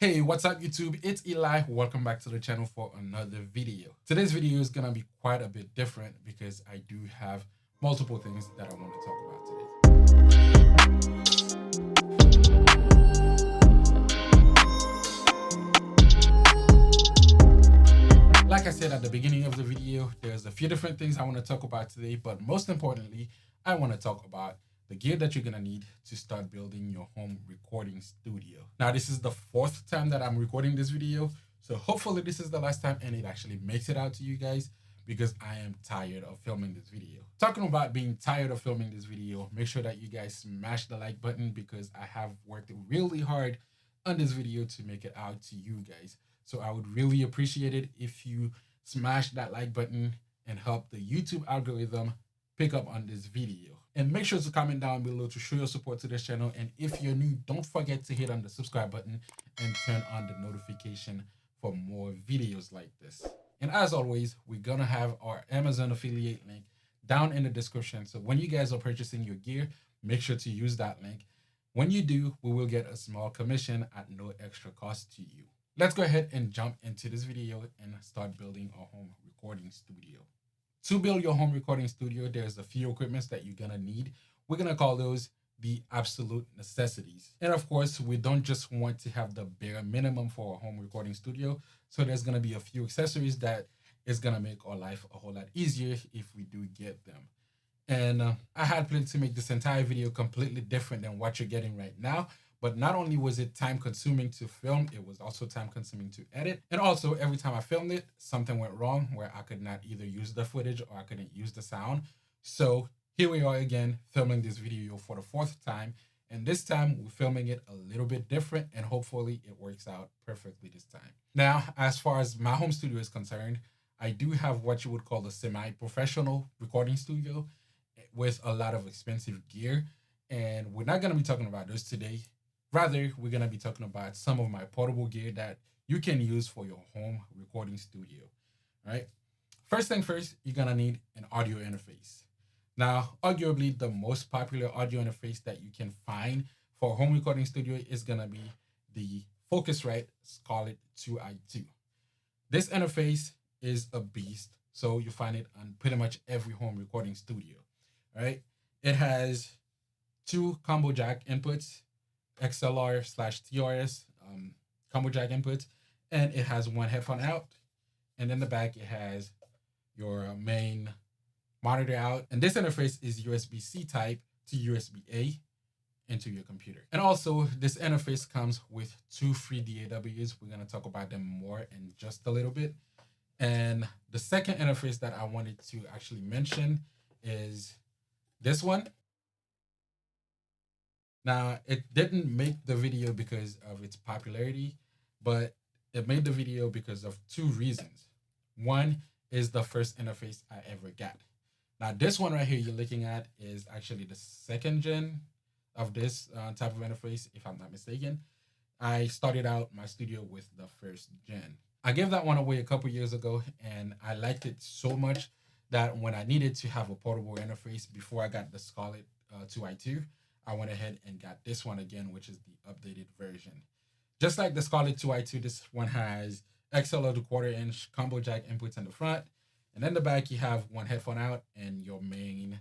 Hey, what's up YouTube? It's Eli. Welcome back to the channel for another video. Today's video is gonna be quite a bit different because I do have multiple things that I want to talk about today. Like I said at the beginning of the video, there's a few different things I want to talk about today, but most importantly, I want to talk about the gear that you're gonna need to start building your home recording studio. Now, this is the fourth time that I'm recording this video, so hopefully this is the last time and it actually makes it out to you guys because I am tired of filming this video. Talking about being tired of filming this video, make sure that you guys smash the like button because I have worked really hard on this video to make it out to you guys. So I would really appreciate it if you smash that like button and help the YouTube algorithm pick up on this video. And make sure to comment down below to show your support to this channel. And if you're new, don't forget to hit on the subscribe button and turn on the notification for more videos like this. And as always, we're gonna have our Amazon affiliate link down in the description. So when you guys are purchasing your gear, make sure to use that link. When you do, we will get a small commission at no extra cost to you. Let's go ahead and jump into this video and start building our home recording studio. To build your home recording studio, there's a few equipments that you're gonna need. We're gonna call those the absolute necessities. And of course, we don't just want to have the bare minimum for a home recording studio. So there's gonna be a few accessories that is gonna make our life a whole lot easier if we do get them. And I had planned to make this entire video completely different than what you're getting right now. But not only was it time consuming to film, it was also time consuming to edit. And also, every time I filmed it, something went wrong where I could not either use the footage or I couldn't use the sound. So here we are again, filming this video for the fourth time. And this time we're filming it a little bit different and hopefully it works out perfectly this time. Now, as far as my home studio is concerned, I do have what you would call a semi-professional recording studio with a lot of expensive gear. And we're not going to be talking about those today. Rather, we're going to be talking about some of my portable gear that you can use for your home recording studio. All right. First thing first, you're going to need an audio interface. Now, arguably, the most popular audio interface that you can find for a home recording studio is going to be the Focusrite Scarlett 2i2. This interface is a beast, so you find it on pretty much every home recording studio. All right. It has two combo jack inputs, XLR/TRS combo jack inputs, and it has one headphone out. And in the back, it has your main monitor out. And this interface is USB-C type to USB-A into your computer. And also, this interface comes with two free DAWs. We're going to talk about them more in just a little bit. And the second interface that I wanted to actually mention is this one. Now, it didn't make the video because of its popularity, but it made the video because of two reasons. One is the first interface I ever got. Now, this one right here you're looking at is actually the second gen of this type of interface, if I'm not mistaken. I started out my studio with the first gen. I gave that one away a couple years ago, and I liked it so much that when I needed to have a portable interface before I got the Scarlett 2i2, I went ahead and got this one again, which is the updated version. Just like the Scarlett 2i2, this one has XLR to quarter inch combo jack inputs in the front. And in the back, you have one headphone out and your main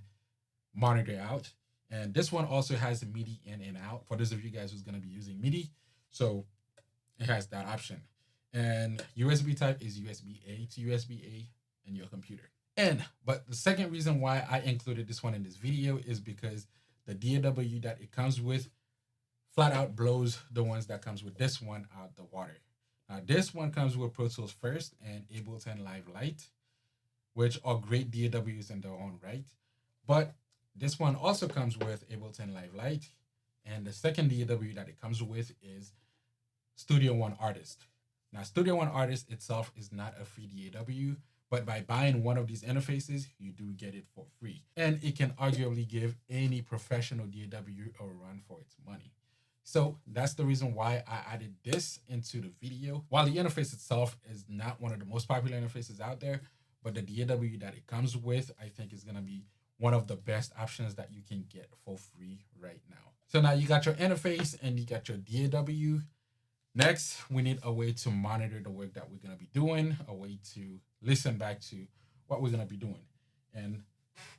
monitor out. And this one also has MIDI in and out for those of you guys who's going to be using MIDI. So it has that option. And USB type is USB-A to USB-A in your computer. But the second reason why I included this one in this video is because the DAW that it comes with flat out blows the ones that comes with this one out the water. Now, this one comes with Pro Tools First and Ableton Live Lite, which are great DAWs in their own right. But this one also comes with Ableton Live Lite. And the second DAW that it comes with is Studio One Artist. Now, Studio One Artist itself is not a free DAW, but by buying one of these interfaces, you do get it for free. And it can arguably give any professional DAW a run for its money. So that's the reason why I added this into the video. While the interface itself is not one of the most popular interfaces out there, but the DAW that it comes with, I think is gonna be one of the best options that you can get for free right now. So now you got your interface and you got your DAW. Next, we need a way to monitor the work that we're going to be doing, a way to listen back to what we're going to be doing. And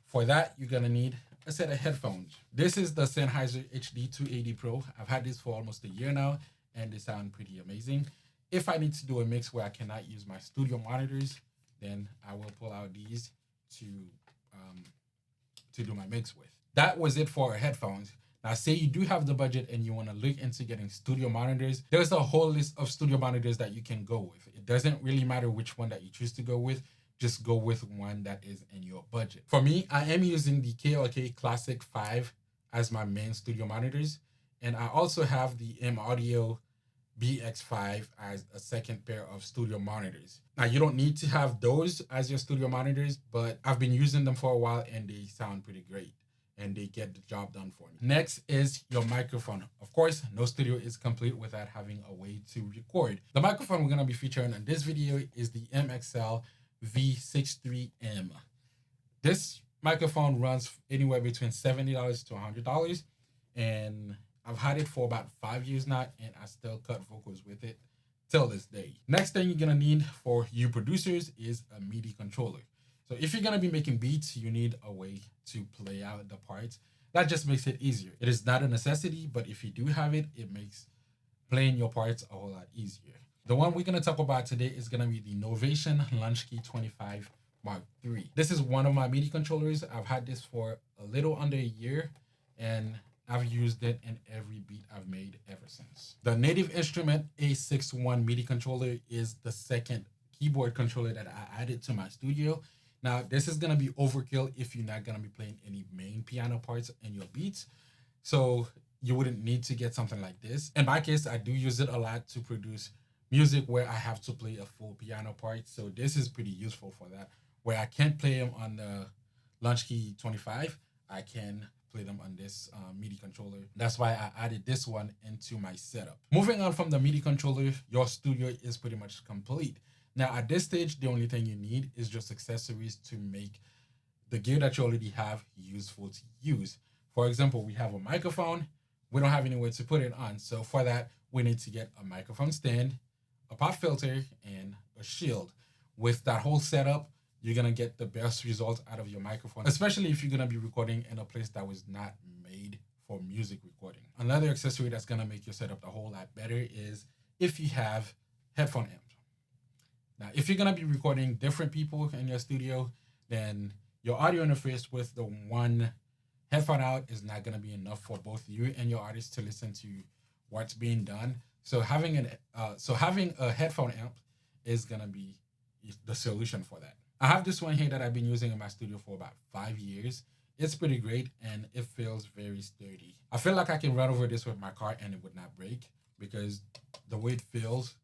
for that, you're going to need a set of headphones. This is the Sennheiser HD280 Pro. I've had this for almost a year now, and they sound pretty amazing. If I need to do a mix where I cannot use my studio monitors, then I will pull out these to um, to do my mix with. That was it for our headphones. Now, say you do have the budget and you want to look into getting studio monitors, there's a whole list of studio monitors that you can go with. It doesn't really matter which one that you choose to go with, just go with one that is in your budget. For me, I am using the KLK Classic 5 as my main studio monitors, and I also have the M Audio BX5 as a second pair of studio monitors. Now, you don't need to have those as your studio monitors, but I've been using them for a while and they sound pretty great and they get the job done for me. Next is your microphone. Of course, no studio is complete without having a way to record. The microphone we're gonna be featuring in this video is the MXL V63M. This microphone runs anywhere between $70 to $100, and I've had it for about 5 years now, and I still cut vocals with it till this day. Next thing you're gonna need for you producers is a MIDI controller. So if you're gonna be making beats, you need a way to play out the parts. That just makes it easier. It is not a necessity, but if you do have it, it makes playing your parts a whole lot easier. The one we're gonna talk about today is gonna be the Novation Launchkey 25 Mark III. This is one of my MIDI controllers. I've had this for a little under a year, and I've used it in every beat I've made ever since. The Native Instrument A61 MIDI controller is the second keyboard controller that I added to my studio. Now, this is gonna be overkill if you're not gonna be playing any main piano parts in your beats. So you wouldn't need to get something like this. In my case, I do use it a lot to produce music where I have to play a full piano part. So this is pretty useful for that. Where I can't play them on the Launchkey 25, I can play them on this MIDI controller. That's why I added this one into my setup. Moving on from the MIDI controller, your studio is pretty much complete. Now, at this stage, the only thing you need is just accessories to make the gear that you already have useful to use. For example, we have a microphone. We don't have anywhere to put it on. So for that, we need to get a microphone stand, a pop filter, and a shield. With that whole setup, you're gonna get the best results out of your microphone, especially if you're gonna be recording in a place that was not made for music recording. Another accessory that's gonna make your setup a whole lot better is if you have headphone amps. Now, if you're gonna be recording different people in your studio, then your audio interface with the one headphone out is not gonna be enough for both you and your artist to listen to what's being done. So having a headphone amp is gonna be the solution for that. I have this one here that I've been using in my studio for about 5 years. It's pretty great and it feels very sturdy. I feel like I can run over this with my car and it would not break because the way it feels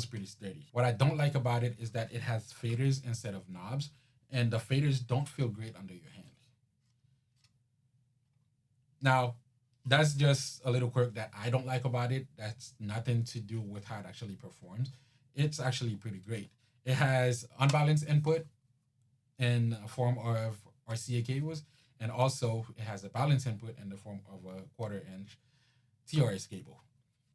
pretty sturdy. What I don't like about it is that it has faders instead of knobs, and the faders don't feel great under your hand. Now, that's just a little quirk that I don't like about it. That's nothing to do with how it actually performs. It's actually pretty great. It has unbalanced input in the form of RCA cables, and also it has a balanced input in the form of a 1/4" TRS cable.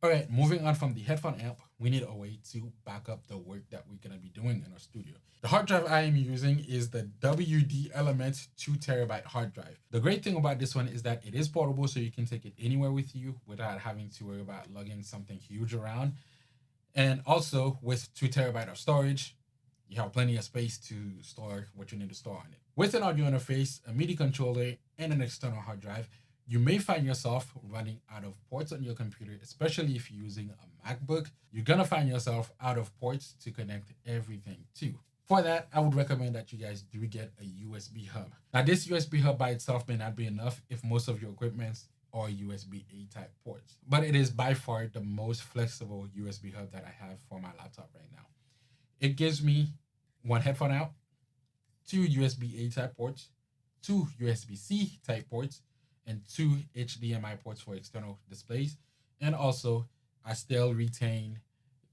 All right, moving on from the headphone amp, we need a way to back up the work that we're gonna be doing in our studio. The hard drive I am using is the WD Element 2TB hard drive. The great thing about this one is that it is portable, so you can take it anywhere with you without having to worry about lugging something huge around. And also, with 2 TB of storage, you have plenty of space to store what you need to store on it. With an audio interface, a MIDI controller, and an external hard drive, you may find yourself running out of ports on your computer, especially if you're using a MacBook. You're gonna find yourself out of ports to connect everything to. For that, I would recommend that you guys do get a USB hub. Now, this USB hub by itself may not be enough if most of your equipment or USB-A type ports. But it is by far the most flexible USB hub that I have for my laptop right now. It gives me one headphone out, 2 USB-A type ports, 2 USB-C type ports, and 2 HDMI ports for external displays. And also, I still retain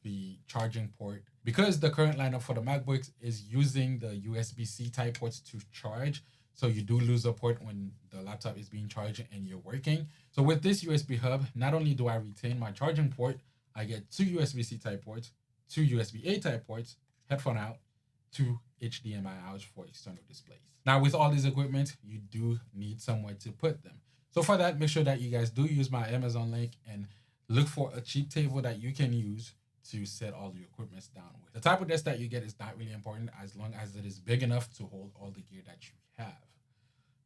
the charging port because the current lineup for the MacBooks is using the USB-C type ports to charge. So you do lose a port when the laptop is being charged and you're working. So with this USB hub, not only do I retain my charging port, I get 2 USB-C type ports, 2 USB-A type ports, headphone out, 2 HDMI outs for external displays. Now, with all these equipment, you do need somewhere to put them. So for that, make sure that you guys do use my Amazon link and look for a cheap table that you can use to set all your equipment down with. The type of desk that you get is not really important as long as it is big enough to hold all the gear that you have.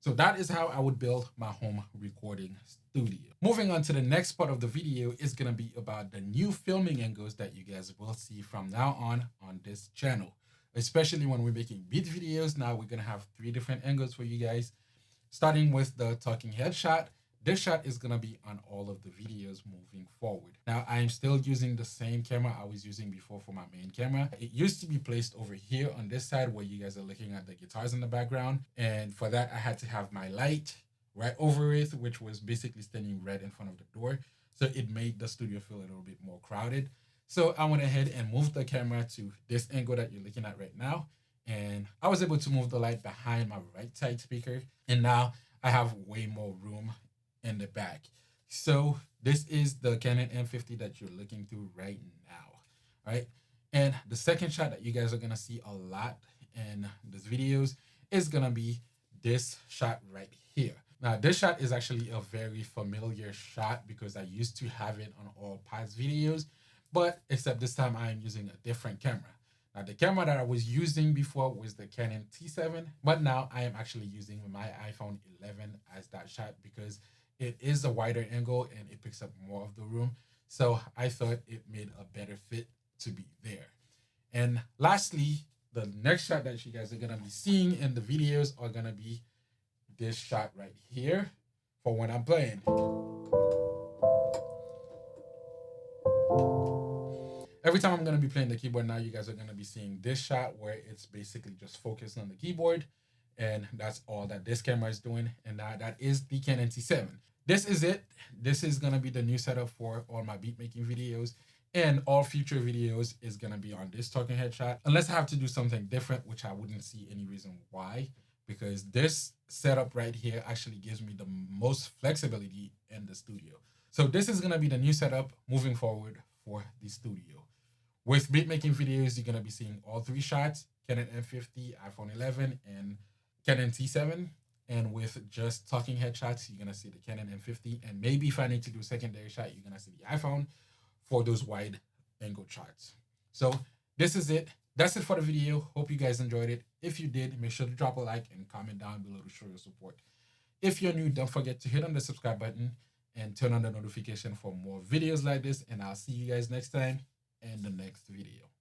So that is how I would build my home recording studio. Moving on to the next part of the video is going to be about the new filming angles that you guys will see from now on this channel. Especially when we're making beat videos, now we're going to have 3 different angles for you guys. Starting with the talking head shot. This shot is going to be on all of the videos moving forward. Now, I am still using the same camera I was using before for my main camera. It used to be placed over here on this side where you guys are looking at the guitars in the background. And for that, I had to have my light right over it, which was basically standing right in front of the door. So it made the studio feel a little bit more crowded. So I went ahead and moved the camera to this angle that you're looking at right now. And I was able to move the light behind my right side speaker. And now I have way more room in the back. So this is the Canon M50 that you're looking through right now, right? And the second shot that you guys are gonna see a lot in these videos is gonna be this shot right here. Now, this shot is actually a very familiar shot because I used to have it on all past videos, but except this time I am using a different camera. Now, the camera that I was using before was the Canon T7, but now I am actually using my iPhone 11 as that shot because it is a wider angle and it picks up more of the room. So I thought it made a better fit to be there. And lastly, the next shot that you guys are gonna be seeing in the videos are gonna be this shot right here for when I'm playing. Every time I'm gonna be playing the keyboard now, you guys are gonna be seeing this shot where it's basically just focused on the keyboard. And that's all that this camera is doing. And that is the Canon T7. This is it. This is going to be the new setup for all my beat making videos. And all future videos is going to be on this talking head shot. Unless I have to do something different, which I wouldn't see any reason why. Because this setup right here actually gives me the most flexibility in the studio. So this is going to be the new setup moving forward for the studio. With beat making videos, you're going to be seeing all 3 shots. Canon M50, iPhone 11, and Canon T7, and with just talking headshots, you're gonna see the Canon M50, and maybe if I need to do a secondary shot, you're gonna see the iPhone for those wide angle shots. So this is it. That's it for the video. Hope you guys enjoyed it. If you did, make sure to drop a like and comment down below to show your support. If you're new, don't forget to hit on the subscribe button and turn on the notification for more videos like this, and I'll see you guys next time in the next video.